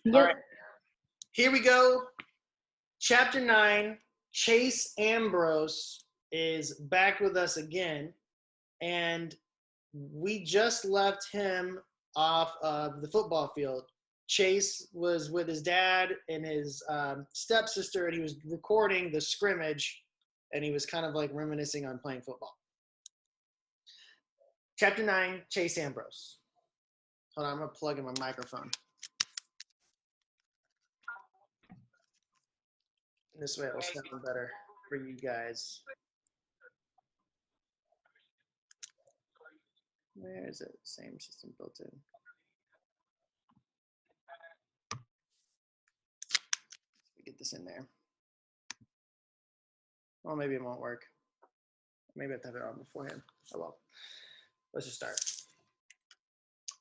All right, Yep. here we go. Chapter 9, Chase Ambrose is back with us again, and we just left him off of the football field. Chase was with his dad and his stepsister, and he was recording the scrimmage, and he was kind of like reminiscing on playing football. Chapter 9, Chase Ambrose. Hold on, I'm going to plug in my microphone. This way it will sound better for you guys. Where is it? Same system built in. Get this in there. Well, maybe it won't work. Maybe I have to have it on beforehand. Oh well. Let's just start.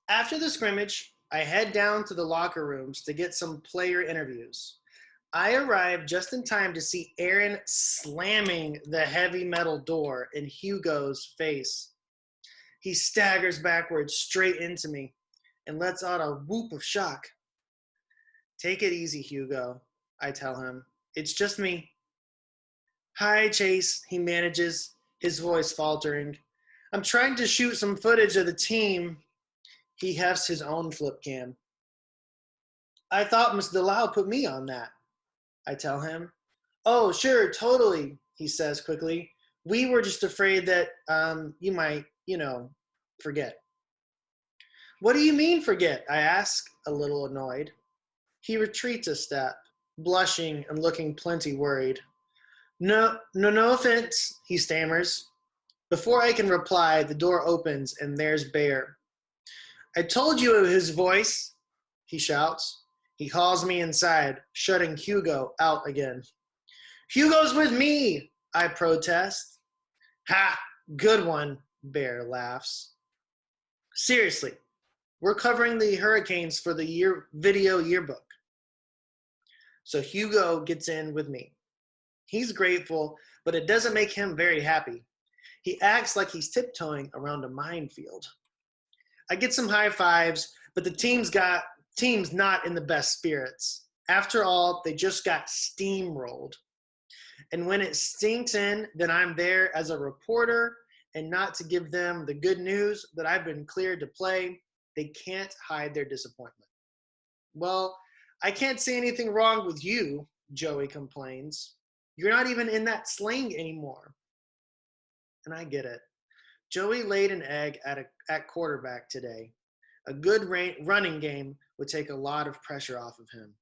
After the scrimmage, I head down to the locker rooms to get some player interviews. I arrive just in time to see Aaron slamming the heavy metal door in Hugo's face. He staggers backwards straight into me and lets out a whoop of shock. Take it easy, Hugo, I tell him. It's just me. Hi, Chase, he manages, his voice faltering. I'm trying to shoot some footage of the team. He hefts his own flip cam. I thought Miss Delisle put me on that, I tell him. Oh, sure, totally, he says quickly. We were just afraid that you might, forget. What do you mean forget? I ask, a little annoyed. He retreats a step, blushing and looking plenty worried. No offense, he stammers. Before I can reply, the door opens and there's Bear. I told you it was his voice, he shouts. He calls me inside, shutting Hugo out again. Hugo's with me, I protest. Ha, good one, Bear laughs. Seriously, we're covering the hurricanes for the video yearbook. So Hugo gets in with me. He's grateful, but it doesn't make him very happy. He acts like he's tiptoeing around a minefield. I get some high fives, but the team's not in the best spirits. After all, they just got steamrolled. And when it stinks in, then I'm there as a reporter and not to give them the good news that I've been cleared to play. They can't hide their disappointment. Well, I can't see anything wrong with you, Joey complains. You're not even in that sling anymore. And I get it. Joey laid an egg at quarterback today. A good running game would take a lot of pressure off of him.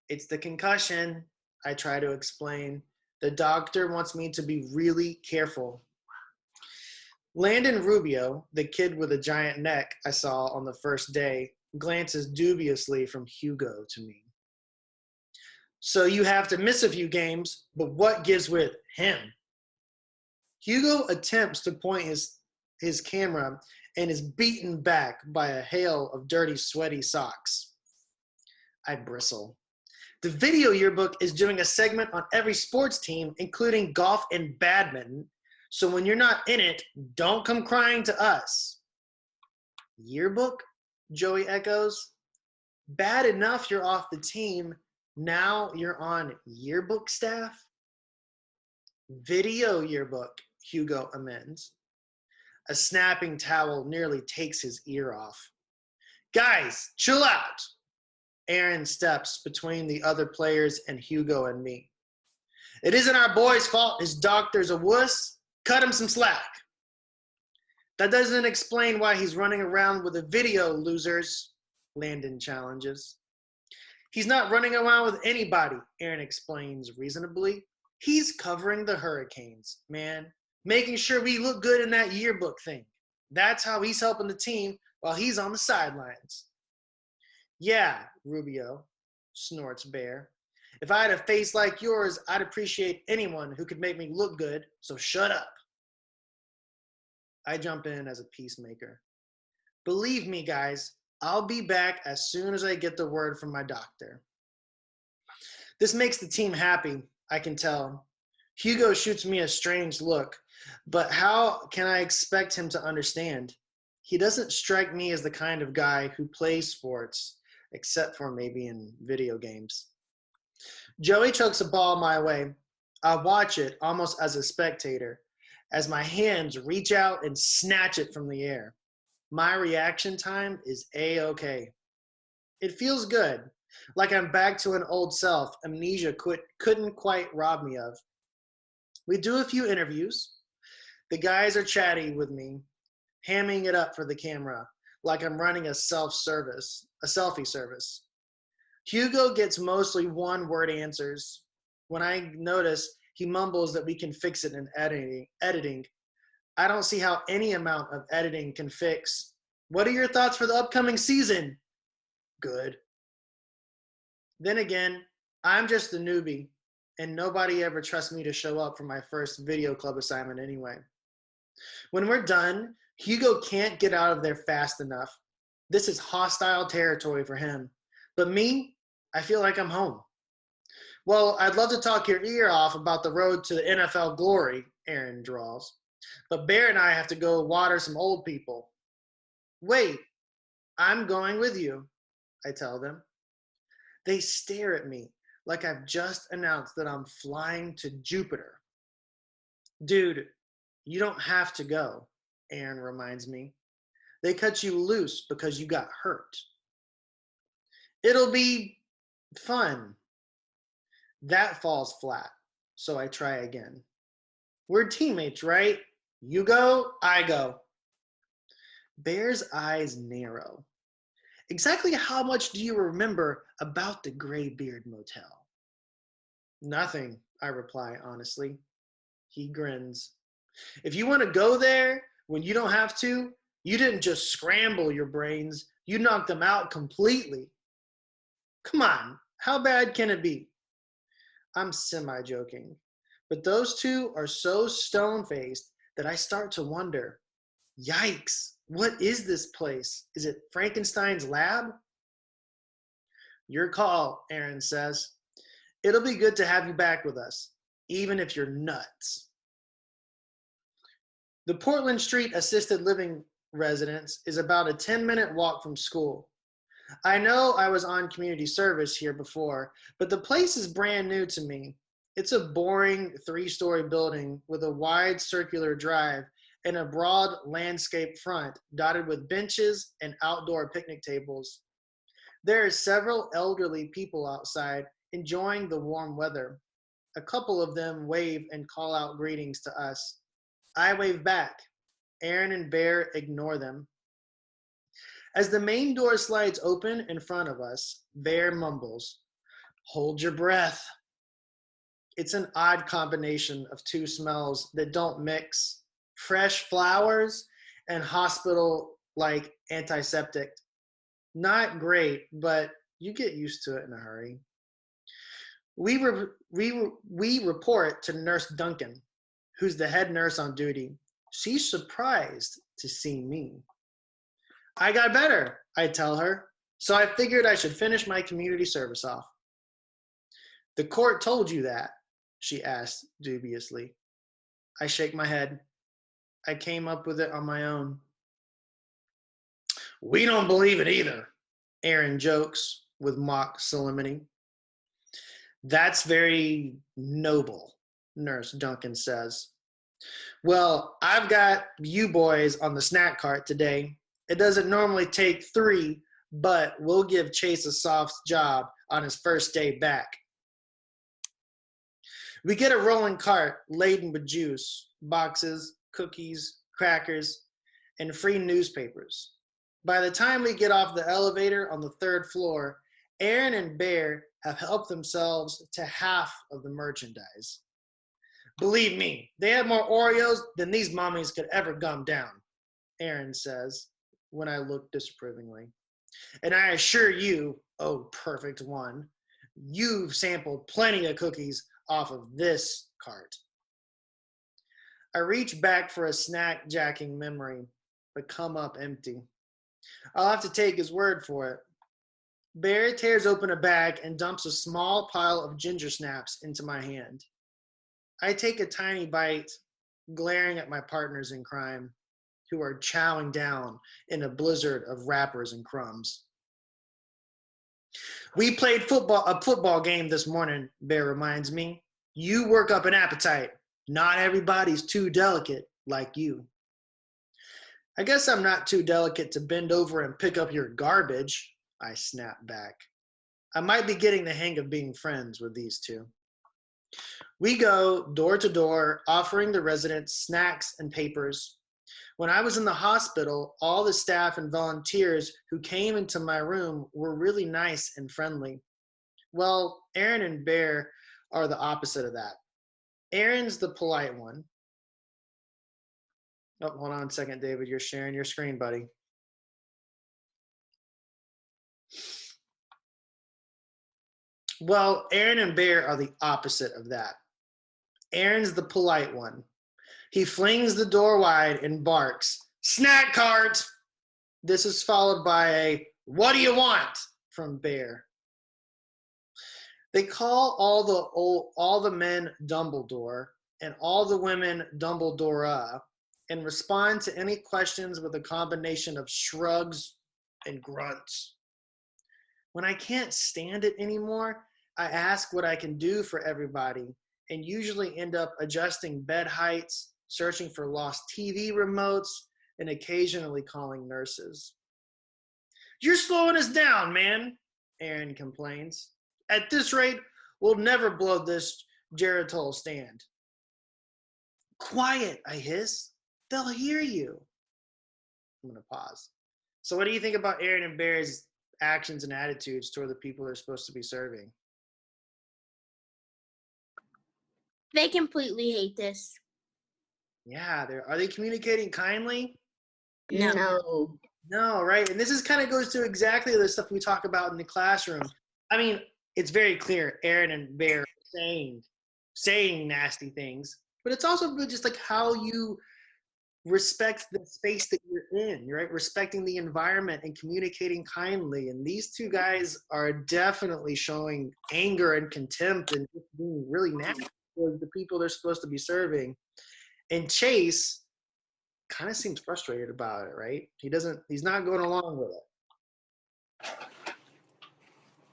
It's the concussion, I try to explain. The doctor wants me to be really careful. Landon Rubio, the kid with a giant neck I saw on the first day, glances dubiously from Hugo to me. So you have to miss a few games, but what gives with him? Hugo attempts to point his camera and is beaten back by a hail of dirty, sweaty socks. I bristle. The video yearbook is doing a segment on every sports team, including golf and badminton. So when you're not in it, don't come crying to us. Yearbook? Joey echoes. Bad enough you're off the team. Now you're on yearbook staff? Video yearbook, Hugo amends. A snapping towel nearly takes his ear off. Guys, chill out. Aaron steps between the other players and Hugo and me. It isn't our boy's fault his doctor's a wuss. Cut him some slack. That doesn't explain why he's running around with a video, losers, Landon challenges. He's not running around with anybody, Aaron explains reasonably. He's covering the hurricanes, man. Making sure we look good in that yearbook thing. That's how he's helping the team while he's on the sidelines. Yeah, Rubio, snorts Bear. If I had a face like yours, I'd appreciate anyone who could make me look good, so shut up. I jump in as a peacemaker. Believe me, guys, I'll be back as soon as I get the word from my doctor. This makes the team happy, I can tell. Hugo shoots me a strange look, but how can I expect him to understand? He doesn't strike me as the kind of guy who plays sports, except for maybe in video games. Joey chucks a ball my way. I watch it almost as a spectator, as my hands reach out and snatch it from the air. My reaction time is A-OK. It feels good, like I'm back to an old self amnesia couldn't quite rob me of. We do a few interviews. The guys are chatty with me, hamming it up for the camera, like I'm running a selfie service. Hugo gets mostly one-word answers. When I notice he mumbles that we can fix it in editing, I don't see how any amount of editing can fix. What are your thoughts for the upcoming season? Good. Then again, I'm just a newbie, and nobody ever trusts me to show up for my first video club assignment anyway. When we're done, Hugo can't get out of there fast enough. This is hostile territory for him. But me, I feel like I'm home. Well, I'd love to talk your ear off about the road to the NFL glory, Aaron drawls. But Bear and I have to go water some old people. Wait, I'm going with you, I tell them. They stare at me like I've just announced that I'm flying to Jupiter. Dude, you don't have to go, Aaron reminds me. They cut you loose because you got hurt. It'll be fun. That falls flat, so I try again. We're teammates, right? You go, I go. Bear's eyes narrow. Exactly how much do you remember about the Graybeard Motel? Nothing, I reply honestly. He grins. If you want to go there when you don't have to, you didn't just scramble your brains, you knocked them out completely. Come on, how bad can it be? I'm semi-joking, but those two are so stone-faced that I start to wonder, yikes, what is this place? Is it Frankenstein's lab? Your call, Aaron says. It'll be good to have you back with us, even if you're nuts. The Portland Street Assisted Living residence is about a 10-minute walk from school. I know I was on community service here before, but the place is brand new to me. It's a boring 3-story building with a wide circular drive and a broad landscape front dotted with benches and outdoor picnic tables. There are several elderly people outside enjoying the warm weather. A couple of them wave and call out greetings to us. I wave back. Aaron and Bear ignore them. As the main door slides open in front of us, Bear mumbles, "Hold your breath." It's an odd combination of two smells that don't mix: fresh flowers and hospital-like antiseptic. Not great, but you get used to it in a hurry. We report to Nurse Duncan, who's the head nurse on duty. She's surprised to see me. I got better, I tell her, so I figured I should finish my community service off. The court told you that, she asked dubiously. I shake my head. I came up with it on my own. We don't believe it either, Aaron jokes with mock solemnity. That's very noble, Nurse Duncan says. Well, I've got you boys on the snack cart today. It doesn't normally take 3, but we'll give Chase a soft job on his first day back. We get a rolling cart laden with juice, boxes, cookies, crackers, and free newspapers. By the time we get off the elevator on the 3rd floor, Aaron and Bear have helped themselves to half of the merchandise. Believe me, they have more Oreos than these mommies could ever gum down, Aaron says when I look disapprovingly. And I assure you, oh perfect one, you've sampled plenty of cookies off of this cart. I reach back for a snack jacking memory, but come up empty. I'll have to take his word for it. Bear tears open a bag and dumps a small pile of ginger snaps into my hand. I take a tiny bite, glaring at my partners in crime, who are chowing down in a blizzard of wrappers and crumbs. We played a football game this morning, Bear reminds me. You work up an appetite. Not everybody's too delicate like you. I guess I'm not too delicate to bend over and pick up your garbage, I snap back. I might be getting the hang of being friends with these two. We go door to door, offering the residents snacks and papers. When I was in the hospital, all the staff and volunteers who came into my room were really nice and friendly. Well, Aaron and Bear are the opposite of that. Aaron's the polite one. Oh, hold on a second, David. You're sharing your screen, buddy. Well, Aaron and Bear are the opposite of that. Aaron's the polite one. He flings the door wide and barks, "Snack cart!" This is followed by a "What do you want?" from Bear. They call all the men Dumbledore and all the women Dumbledora and respond to any questions with a combination of shrugs and grunts. When I can't stand it anymore, I ask what I can do for everybody and usually end up adjusting bed heights, searching for lost TV remotes, and occasionally calling nurses. "You're slowing us down, man," Aaron complains. "At this rate, we'll never blow this Geritol stand." "Quiet," I hiss. "They'll hear you." I'm going to pause. So what do you think about Aaron and Bear's actions and attitudes toward the people they're supposed to be serving? They completely hate this. Yeah, are they communicating kindly? No. No, right? And this kind of goes to exactly the stuff we talk about in the classroom. I mean, it's very clear Aaron and Bear are saying nasty things, but it's also just like how you respect the space that you're in, right? Respecting the environment and communicating kindly. And these two guys are definitely showing anger and contempt and just being really nasty towards the people they're supposed to be serving. And Chase kind of seems frustrated about it, right? He's not going along with it.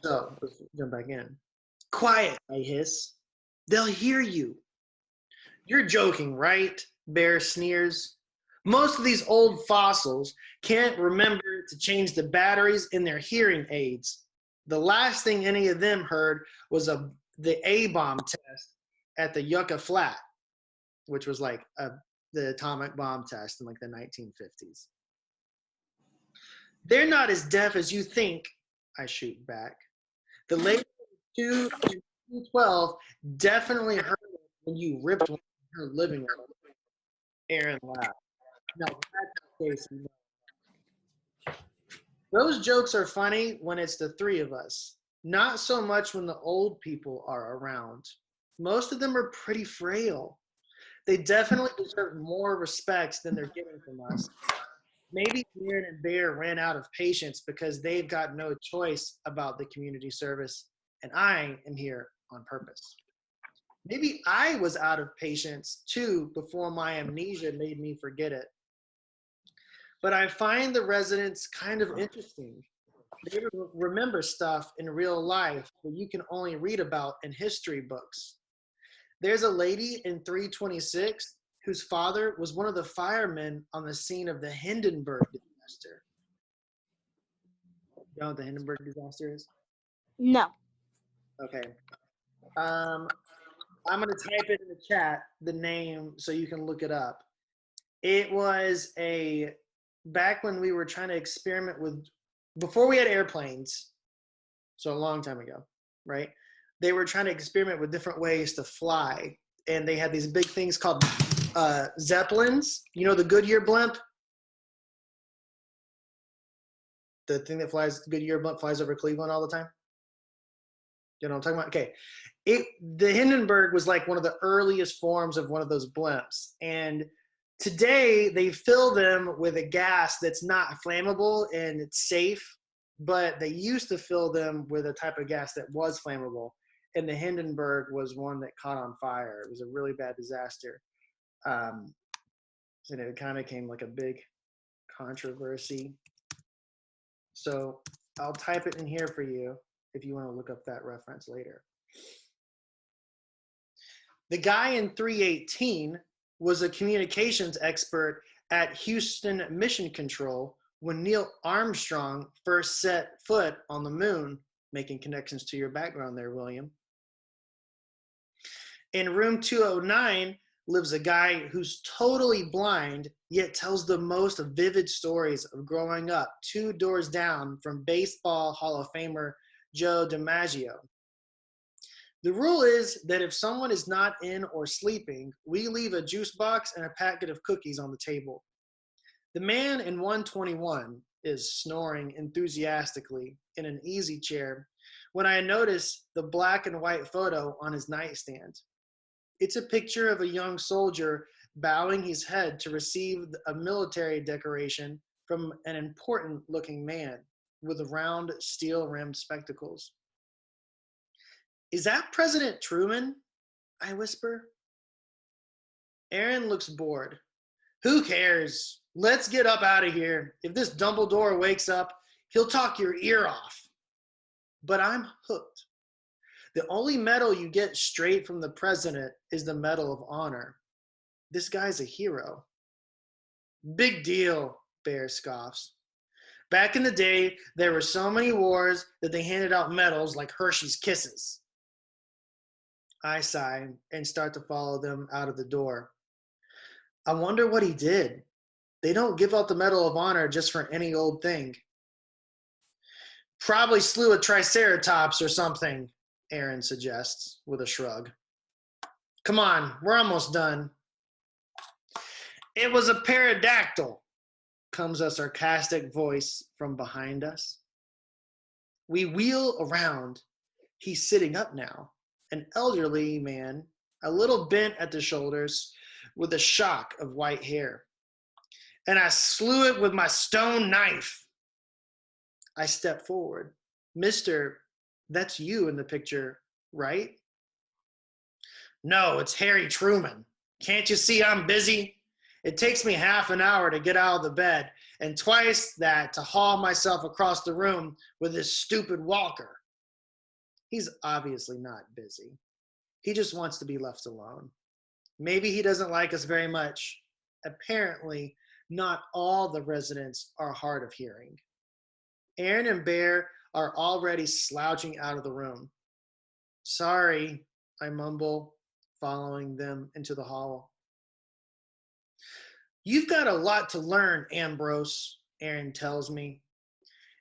So let's jump back in. "Quiet," I hiss. "They'll hear you." "You're joking, right?" Bear sneers. "Most of these old fossils can't remember to change the batteries in their hearing aids. The last thing any of them heard was the A-bomb test at the Yucca Flat," which was like the atomic bomb test in like the 1950s. "They're not as deaf as you think," I shoot back. "The lady 212 definitely heard it when you ripped one in her living room." Aaron laughed. "No, that's the case. Those jokes are funny when it's the three of us. Not so much when the old people are around. Most of them are pretty frail. They definitely deserve more respect than they're getting from us. Maybe Aaron and Bear ran out of patience because they've got no choice about the community service, and I am here on purpose. Maybe I was out of patience too before my amnesia made me forget it. But I find the residents kind of interesting. They remember stuff in real life that you can only read about in history books. There's a lady in 326 whose father was one of the firemen on the scene of the Hindenburg disaster. You know what the Hindenburg disaster is? No. Okay. I'm going to type it in the chat, the name, so you can look it up. It was back when we were trying to experiment with, before we had airplanes, so a long time ago, right? They were trying to experiment with different ways to fly. And they had these big things called Zeppelins. You know the Goodyear blimp? The thing that Goodyear blimp flies over Cleveland all the time? You know what I'm talking about? Okay. The Hindenburg was like one of the earliest forms of one of those blimps. And today they fill them with a gas that's not flammable and it's safe, but they used to fill them with a type of gas that was flammable. And the Hindenburg was one that caught on fire. It was a really bad disaster. And it kind of became like a big controversy. So I'll type it in here for you. if you want to look up that reference later. The guy in 318 was a communications expert at Houston Mission Control when Neil Armstrong first set foot on the moon, making connections to your background there, William. In room 209 lives a guy who's totally blind, yet tells the most vivid stories of growing up 2 doors down from Baseball Hall of Famer Joe DiMaggio. The rule is that if someone is not in or sleeping, we leave a juice box and a packet of cookies on the table. The man in 121 is snoring enthusiastically in an easy chair when I notice the black and white photo on his nightstand. It's a picture of a young soldier bowing his head to receive a military decoration from an important-looking man with round, steel-rimmed spectacles. "Is that President Truman?" I whisper. Aaron looks bored. "Who cares? Let's get up out of here. If this Dumbledore wakes up, he'll talk your ear off." But I'm hooked. The only medal you get straight from the president is the Medal of Honor. This guy's a hero. "Big deal," Bear scoffs. "Back in the day, there were so many wars that they handed out medals like Hershey's Kisses." I sigh and start to follow them out of the door. I wonder what he did. They don't give out the Medal of Honor just for any old thing. "Probably slew a triceratops or something," Aaron suggests with a shrug. "Come on, we're almost done." "It was a pterodactyl," comes a sarcastic voice from behind us. We wheel around. He's sitting up now, an elderly man, a little bent at the shoulders, with a shock of white hair. "And I slew it with my stone knife." I step forward. "Mister, that's you in the picture, right?" "No, it's Harry Truman. Can't you see I'm busy? It takes me half an hour to get out of the bed and twice that to haul myself across the room with this stupid walker." He's obviously not busy. He just wants to be left alone. Maybe he doesn't like us very much. Apparently, not all the residents are hard of hearing. Aaron and Bear are already slouching out of the room. "Sorry," I mumble, following them into the hall. "You've got a lot to learn, Ambrose," Aaron tells me.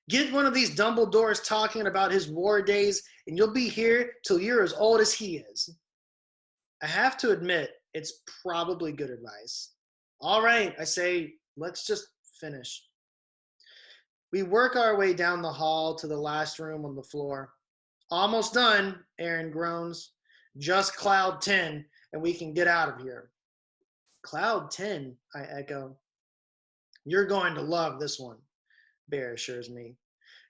"Get one of these Dumbledores talking about his war days, and you'll be here till you're as old as he is." I have to admit, it's probably good advice. "All right," I say, "let's just finish." We work our way down the hall to the last room on the floor. "Almost done," Aaron groans. "Just Cloud 10, and we can get out of here." "Cloud 10, I echo. "You're going to love this one," Bear assures me.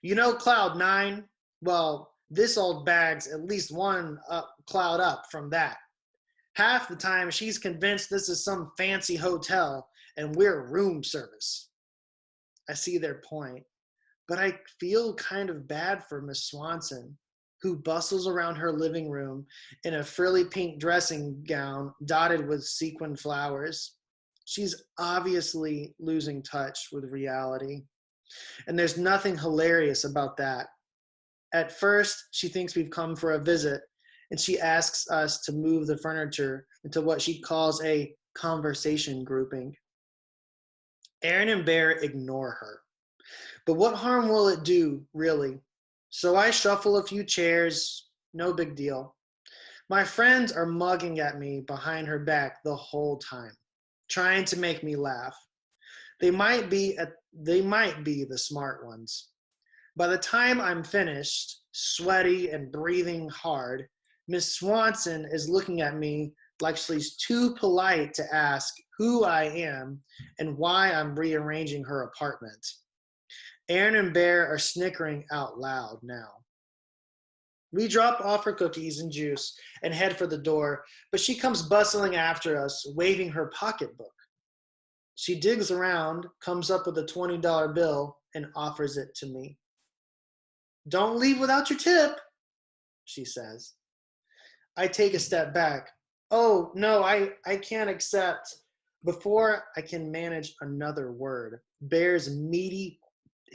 "You know Cloud 9? Well, this old bag's at least one cloud up from that. Half the time she's convinced this is some fancy hotel and we're room service." I see their point, but I feel kind of bad for Miss Swanson, who bustles around her living room in a frilly pink dressing gown dotted with sequined flowers. She's obviously losing touch with reality, and there's nothing hilarious about that. At first, she thinks we've come for a visit, and she asks us to move the furniture into what she calls a conversation grouping. Aaron and Bear ignore her. But what harm will it do, really? So I shuffle a few chairs, no big deal. My friends are mugging at me behind her back the whole time, trying to make me laugh. They might be the smart ones. By the time I'm finished, sweaty and breathing hard, Miss Swanson is looking at me like she's too polite to ask who I am and why I'm rearranging her apartment. Aaron and Bear are snickering out loud now. We drop off her cookies and juice and head for the door, but she comes bustling after us, waving her pocketbook. She digs around, comes up with a $20 bill, and offers it to me. Don't leave without your tip, she says. I take a step back. Oh, no, I can't accept. Before I can manage another word, Bear's meaty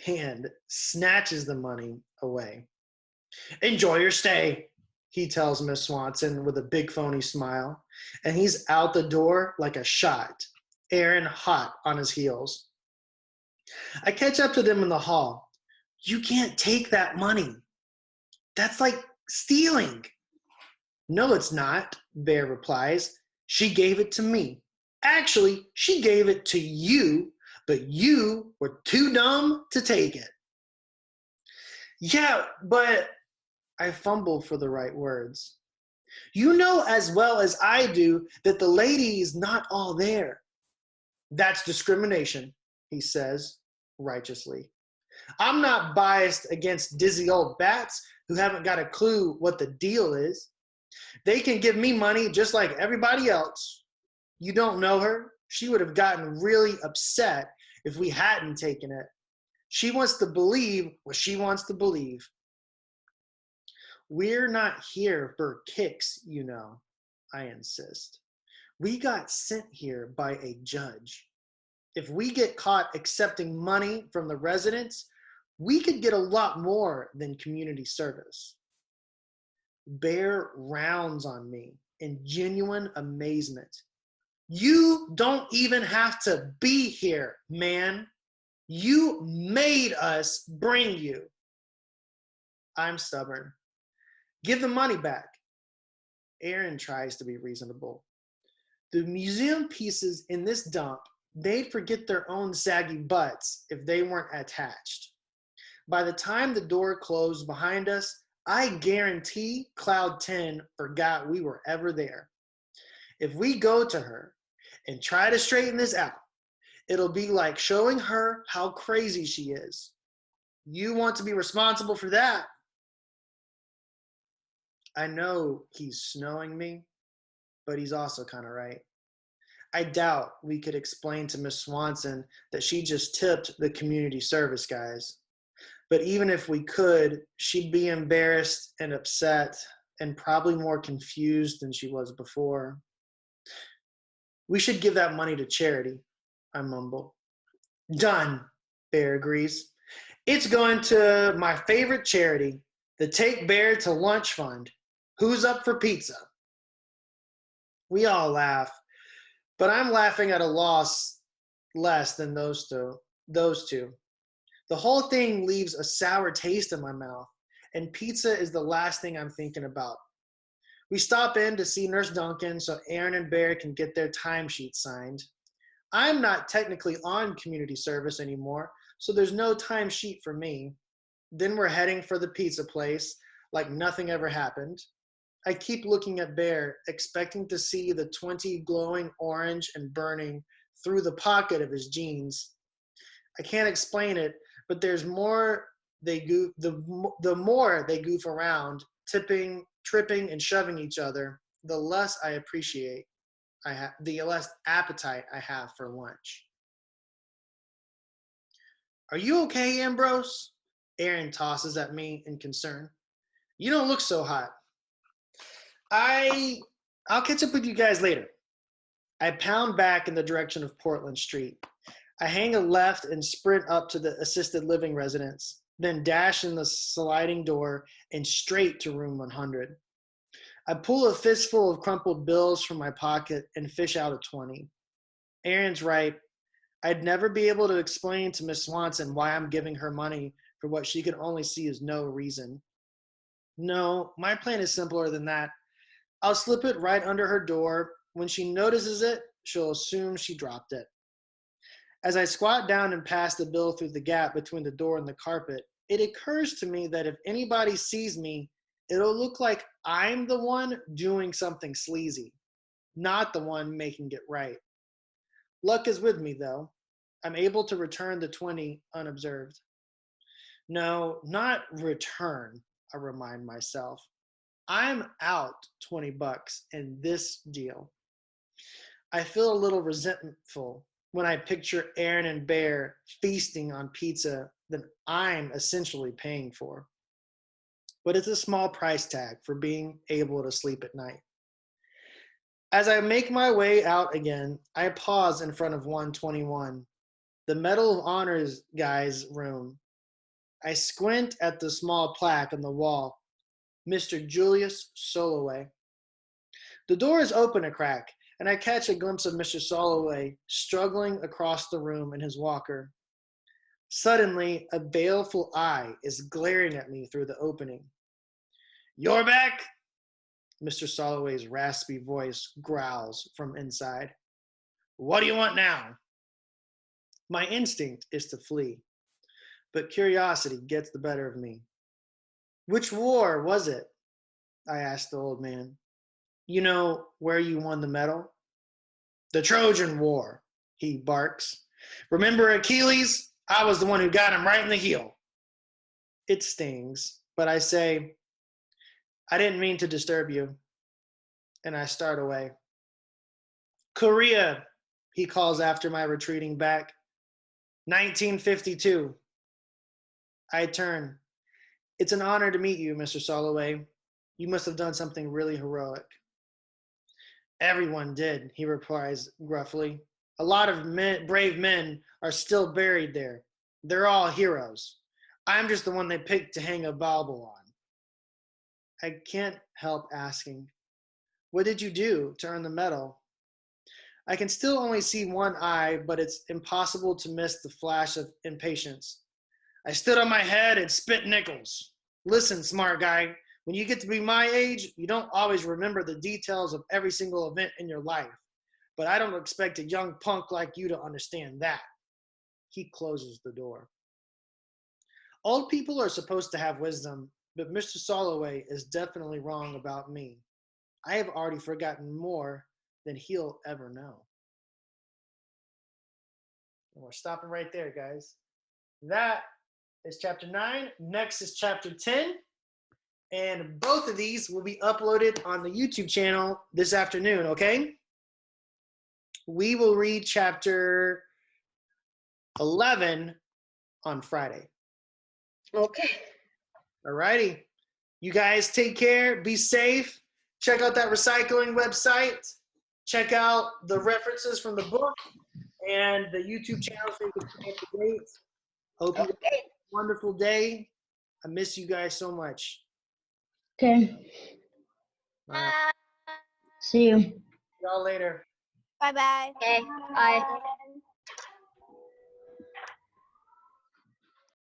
hand snatches the money away. Enjoy your stay, he tells Miss Swanson with a big phony smile, and he's out the door like a shot, Aaron hot on his heels. I catch up to them in the hall. You can't take that money. That's like stealing. No, it's not, Bear replies. She gave it to me. Actually, she gave it to you, but you were too dumb to take it. Yeah, but I fumble for the right words. You know as well as I do that the lady's not all there. That's discrimination, he says, righteously. I'm not biased against dizzy old bats who haven't got a clue what the deal is. They can give me money just like everybody else. You don't know her. She would have gotten really upset if we hadn't taken it. She wants to believe what she wants to believe. We're not here for kicks, you know, I insist. We got sent here by a judge. If we get caught accepting money from the residents, we could get a lot more than community service. Bear rounds on me in genuine amazement. You don't even have to be here, man. You made us bring you. I'm stubborn. Give the money back. Aaron tries to be reasonable. The museum pieces in this dump, they'd forget their own saggy butts if they weren't attached. By the time the door closed behind us, I guarantee Cloud 10 forgot we were ever there. If we go to her and try to straighten this out, it'll be like showing her how crazy she is. You want to be responsible for that. I know he's snowing me, but he's also kind of right. I doubt we could explain to Miss Swanson that she just tipped the community service guys. But even if we could, she'd be embarrassed and upset and probably more confused than she was before. We should give that money to charity, I mumble. Done, Bear agrees. It's going to my favorite charity, the Take Bear to Lunch Fund. Who's up for pizza? We all laugh, but I'm laughing at a loss less than those two. The whole thing leaves a sour taste in my mouth, and pizza is the last thing I'm thinking about. We stop in to see Nurse Duncan so Aaron and Bear can get their timesheet signed. I'm not technically on community service anymore, so there's no timesheet for me. Then we're heading for the pizza place like nothing ever happened. I keep looking at Bear, expecting to see the 20 glowing orange and burning through the pocket of his jeans. I can't explain it, but there's more they goof, the more they goof around, tripping and shoving each other, the less the less appetite I have for lunch. Are you okay, Ambrose? Aaron tosses at me in concern. You don't look so hot. I'll catch up with you guys later. I pound back in the direction of Portland Street. I hang a left and sprint up to the assisted living residence, then dash in the sliding door and straight to room 100. I pull a fistful of crumpled bills from my pocket and fish out a 20. Aaron's right. I'd never be able to explain to Miss Swanson why I'm giving her money for what she could only see as no reason. No, my plan is simpler than that. I'll slip it right under her door. When she notices it, she'll assume she dropped it. As I squat down and pass the bill through the gap between the door and the carpet, it occurs to me that if anybody sees me, it'll look like I'm the one doing something sleazy, not the one making it right. Luck is with me, though. I'm able to return the 20 unobserved. No, not return, I remind myself. I'm out $20 in this deal. I feel a little resentful when I picture Aaron and Bear feasting on pizza that I'm essentially paying for. but it's a small price tag for being able to sleep at night. As I make my way out again, I pause in front of 121, the Medal of Honors guy's room. I squint at the small plaque on the wall, Mr. Julius Soloway. The door is open a crack, and I catch a glimpse of Mr. Soloway struggling across the room in his walker. Suddenly, a baleful eye is glaring at me through the opening. "You're back?" Mr. Soloway's raspy voice growls from inside. "What do you want now?" My instinct is to flee, but curiosity gets the better of me. "Which war was it?" I asked the old man. "You know where you won the medal?" "The Trojan War," he barks. "Remember Achilles? I was the one who got him right in the heel." It stings, but I say, "I didn't mean to disturb you," and I start away. "Korea," he calls after my retreating back. 1952. I turn. "It's an honor to meet you, Mr. Soloway. You must have done something really heroic." "Everyone did," he replies gruffly. "A lot of brave men are still buried there. They're all heroes. I'm just the one they picked to hang a bauble on." I can't help asking, "What did you do to earn the medal?" I can still only see one eye, but it's impossible to miss the flash of impatience. "I stood on my head and spit nickels. Listen, smart guy, when you get to be my age, you don't always remember the details of every single event in your life. But I don't expect a young punk like you to understand that." He closes the door. Old people are supposed to have wisdom, but Mr. Soloway is definitely wrong about me. I have already forgotten more than he'll ever know. And we're stopping right there, guys. That is chapter 9. Next is chapter 10. And both of these will be uploaded on the YouTube channel this afternoon, okay? We will read chapter 11 on Friday. Okay. All righty. You guys take care. Be safe. Check out that recycling website. Check out the references from the book and the YouTube channel so you can stay up to date. Hope you have a wonderful day. I miss you guys so much. Okay. All right. See you. See y'all later. Bye-bye. Okay. Bye.